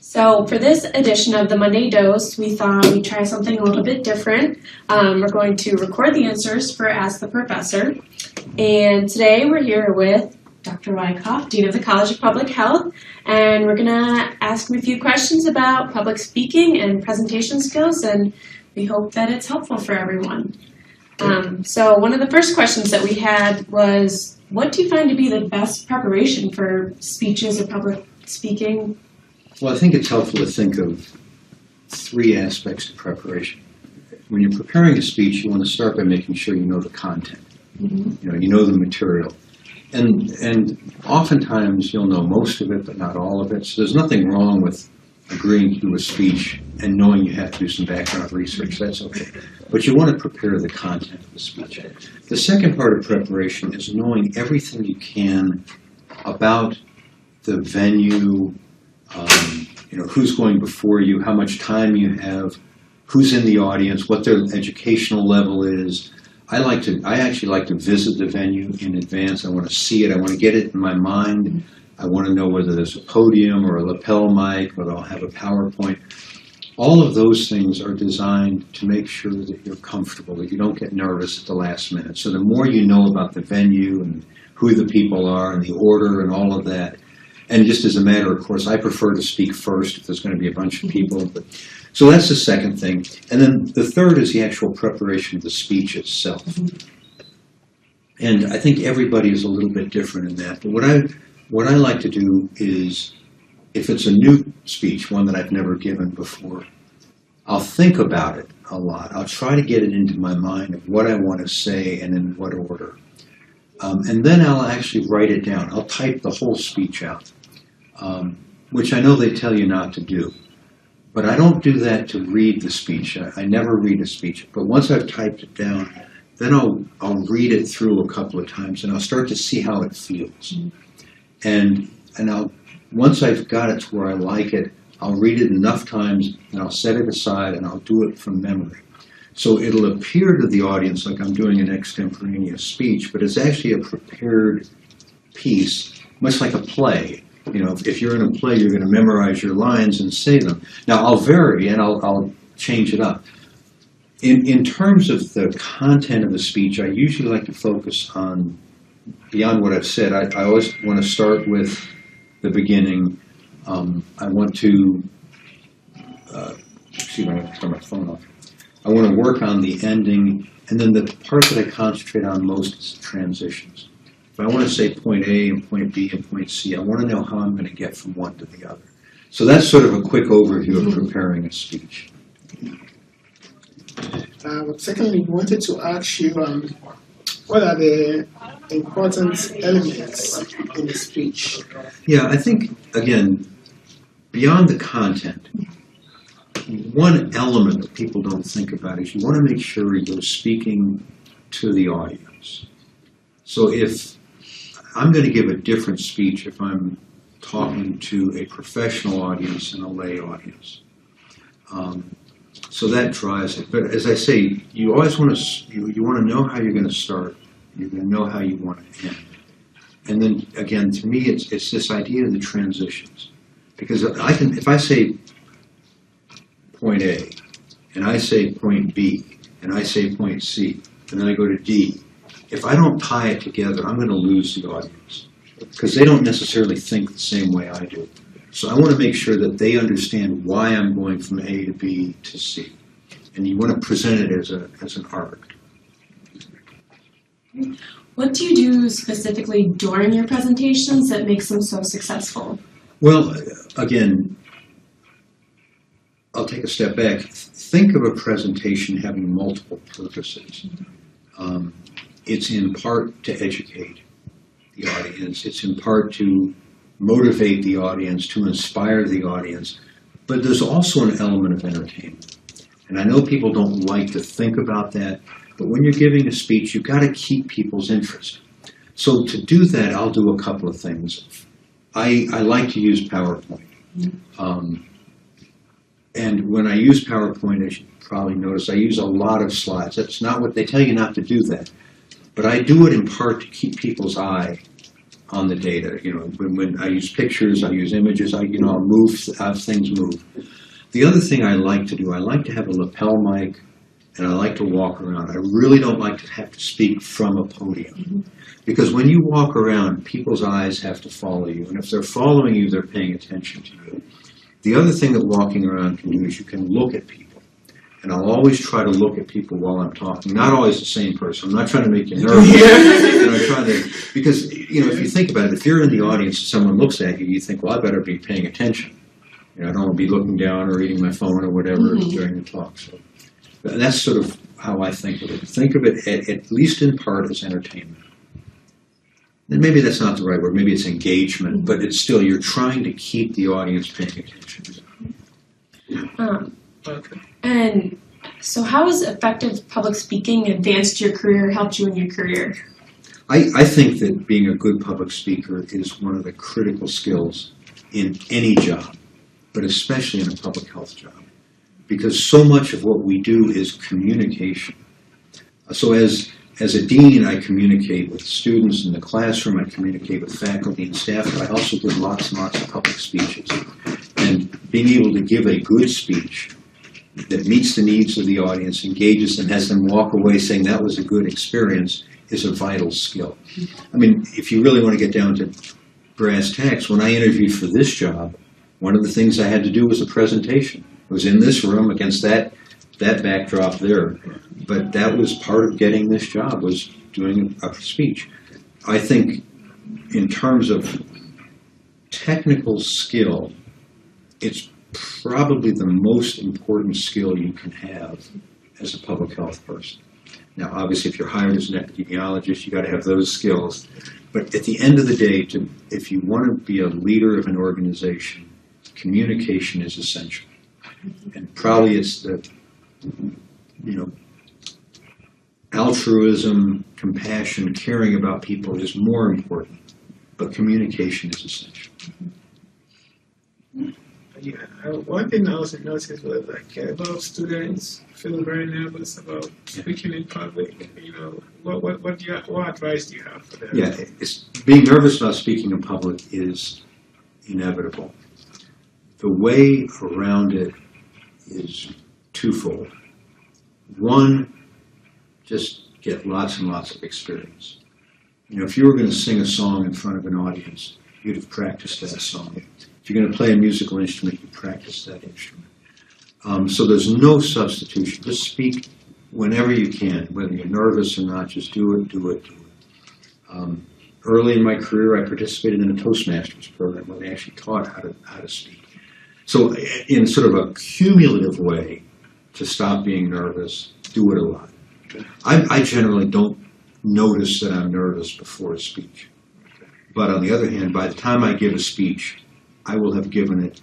So for this edition of the Monday Dose, we thought we'd try something a little bit different. We're going to record the answers for Ask the Professor. And today we're here with Dr. Wykoff, Dean of the College of Public Health, and we're going to ask him a few questions about public speaking and presentation skills, and we hope that it's helpful for everyone. So one of the first questions that we had was, what do you find to be the best preparation for speeches or public speaking? Well, I think it's helpful to think of three aspects to preparation. When you're preparing a speech, you want to start by making sure you know the content. Mm-hmm. You know the material. And oftentimes you'll know most of it, but not all of it. So there's nothing wrong with agreeing to do a speech and knowing you have to do some background research. That's okay. But you want to prepare the content of the speech. The second part of preparation is knowing everything you can about the venue, who's going before you, how much time you have, who's in the audience, what their educational level is. I actually like to visit the venue in advance. I want to see it. I want to get it in my mind. I want to know whether there's a podium or a lapel mic, whether I'll have a PowerPoint. All of those things are designed to make sure that you're comfortable, that you don't get nervous at the last minute. So the more you know about the venue and who the people are and the order and all of that, and just as a matter of course, I prefer to speak first if there's going to be a bunch of people. So that's the second thing. And then the third is the actual preparation of the speech itself. And I think everybody is a little bit different in that. But what I like to do is, if it's a new speech, one that I've never given before, I'll think about it a lot. I'll try to get it into my mind of what I want to say and in what order. And then I'll actually write it down. I'll type the whole speech out, which I know they tell you not to do. But I don't do that to read the speech. I never read a speech. But once I've typed it down, then I'll read it through a couple of times, and I'll start to see how it feels. And once I've got it to where I like it, I'll read it enough times, and I'll set it aside, and I'll do it from memory. So it'll appear to the audience like I'm doing an extemporaneous speech, but it's actually a prepared piece, much like a play. If you're in a play, you're going to memorize your lines and say them. Now, I'll vary, and I'll change it up. In terms of the content of the speech, I usually like to focus on, beyond what I've said, I always want to start with the beginning. I want to, I have to turn my phone off. I want to work on the ending, and then the part that I concentrate on most is the transitions. If I want to say point A and point B and point C, I want to know how I'm going to get from one to the other. So that's sort of a quick overview of preparing a speech. Secondly, we wanted to ask you, what are the important elements in the speech? Yeah, I think, again, beyond the content, one element that people don't think about is you want to make sure you're speaking to the audience. So if I'm going to give a different speech if I'm talking to a professional audience and a lay audience. So that drives it. But as I say, you always want to you want to know how you're going to start. You're going to know how you want to end. And then again, to me, it's this idea of the transitions. Because if I say point A, and I say point B, and I say point C, and then I go to D, if I don't tie it together, I'm going to lose the audience. Because they don't necessarily think the same way I do. So I want to make sure that they understand why I'm going from A to B to C. And you want to present it as an arc. What do you do specifically during your presentations that makes them so successful? Well, again, I'll take a step back. Think of a presentation having multiple purposes. It's in part to educate the audience. It's in part to motivate the audience, to inspire the audience. But there's also an element of entertainment. And I know people don't like to think about that, but when you're giving a speech, you've got to keep people's interest. So to do that, I'll do a couple of things. I like to use PowerPoint. And when I use PowerPoint, as you probably notice, I use a lot of slides. That's not what they tell you not to do that. But I do it in part to keep people's eye on the data. When I use pictures, I use images, I'll move, have things move. The other thing I like to do, I like to have a lapel mic, and I like to walk around. I really don't like to have to speak from a podium. Because when you walk around, people's eyes have to follow you. And if they're following you, they're paying attention to you. The other thing that walking around can do is you can look at people. And I'll always try to look at people while I'm talking. Not always the same person. I'm not trying to make you nervous. I'm trying to, because, if you think about it, if you're in the audience and someone looks at you, you think, well, I better be paying attention. I don't want to be looking down or reading my phone or whatever during the talk. So that's sort of how I think of it. Think of it, at least in part, as entertainment. And maybe that's not the right word. Maybe it's engagement, but it's still, you're trying to keep the audience paying attention. And so how has effective public speaking advanced your career, helped you in your career? I think that being a good public speaker is one of the critical skills in any job, but especially in a public health job, because so much of what we do is communication. So as a dean, I communicate with students in the classroom, I communicate with faculty and staff, but I also give lots and lots of public speeches. And being able to give a good speech that meets the needs of the audience, engages them, has them walk away saying that was a good experience, is a vital skill. I mean, if you really want to get down to brass tacks, when I interviewed for this job, one of the things I had to do was a presentation. I was in this room against that backdrop there. But that was part of getting this job, was doing a speech. I think in terms of technical skill, it's probably the most important skill you can have as a public health person. Now, obviously, if you're hired as an epidemiologist, you got to have those skills. But at the end of the day, if you want to be a leader of an organization, communication is essential. And probably it's the, altruism, compassion, caring about people is more important, but communication is essential. Yeah, one thing I also noticed was a lot of students feel very nervous about speaking in public. What advice do you have for them? Yeah, being nervous about speaking in public is inevitable. The way around it is twofold. One, just get lots and lots of experience. If you were going to sing a song in front of an audience, you'd have practiced that song. If you're going to play a musical instrument, you practice that instrument. So there's no substitution. Just speak whenever you can, whether you're nervous or not, just do it. Early in my career, I participated in a Toastmasters program where they actually taught how to speak. So in sort of a cumulative way, to stop being nervous, do it a lot. I generally don't notice that I'm nervous before a speech. But on the other hand, by the time I give a speech, I will have given it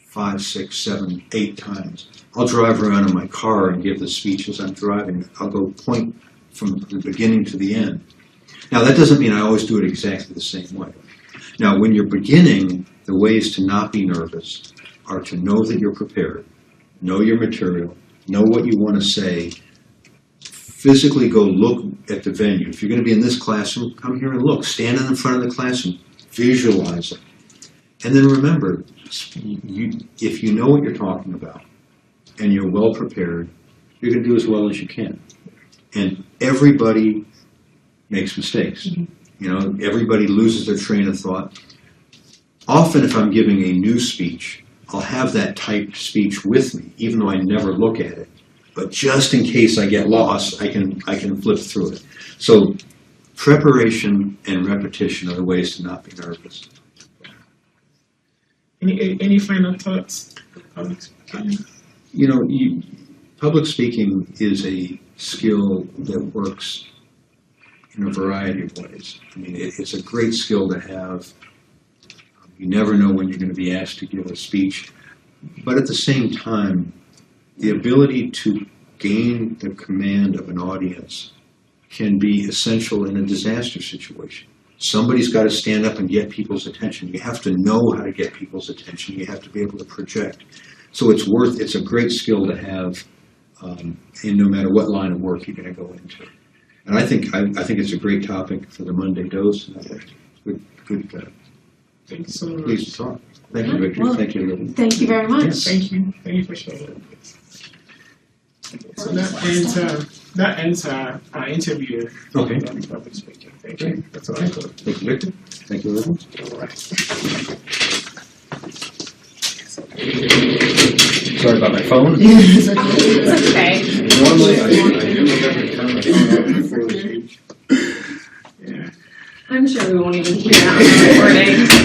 5, 6, 7, 8 times. I'll drive around in my car and give the speech as I'm driving. I'll go point from the beginning to the end. Now, that doesn't mean I always do it exactly the same way. Now, when you're beginning, the ways to not be nervous are to know that you're prepared, know your material, know what you want to say, physically go look at the venue. If you're going to be in this classroom, come here and look. Stand in front of the classroom, visualize it. And then remember, if you know what you're talking about and you're well prepared, you're going to do as well as you can. And everybody makes mistakes. Everybody loses their train of thought. Often if I'm giving a new speech, I'll have that typed speech with me, even though I never look at it. But just in case I get lost, I can flip through it. So preparation and repetition are the ways to not be nervous. Any final thoughts? Public speaking is a skill that works in a variety of ways. I mean, it's a great skill to have. You never know when you're going to be asked to give a speech. But at the same time, the ability to gain the command of an audience can be essential in a disaster situation. Somebody's got to stand up and get people's attention. You have to know how to get people's attention. You have to be able to project. So it's a great skill to have in no matter what line of work you're going to go into. And I think it's a great topic for the Monday dose. Good, Thank you so much. please talk. Thank you, Victor. Well, Thank you, Elizabeth. Thank you very much. Thank you for showing up. So that ends our interview. Okay. On public speaking. Thank you. That's all I got. Thank you, Victor. Thank you, Elizabeth. All right. Sorry about my phone. It's okay. Normally, I do remember to turn my phone off before the speech. Yeah. I'm sure we won't even hear that on the recording.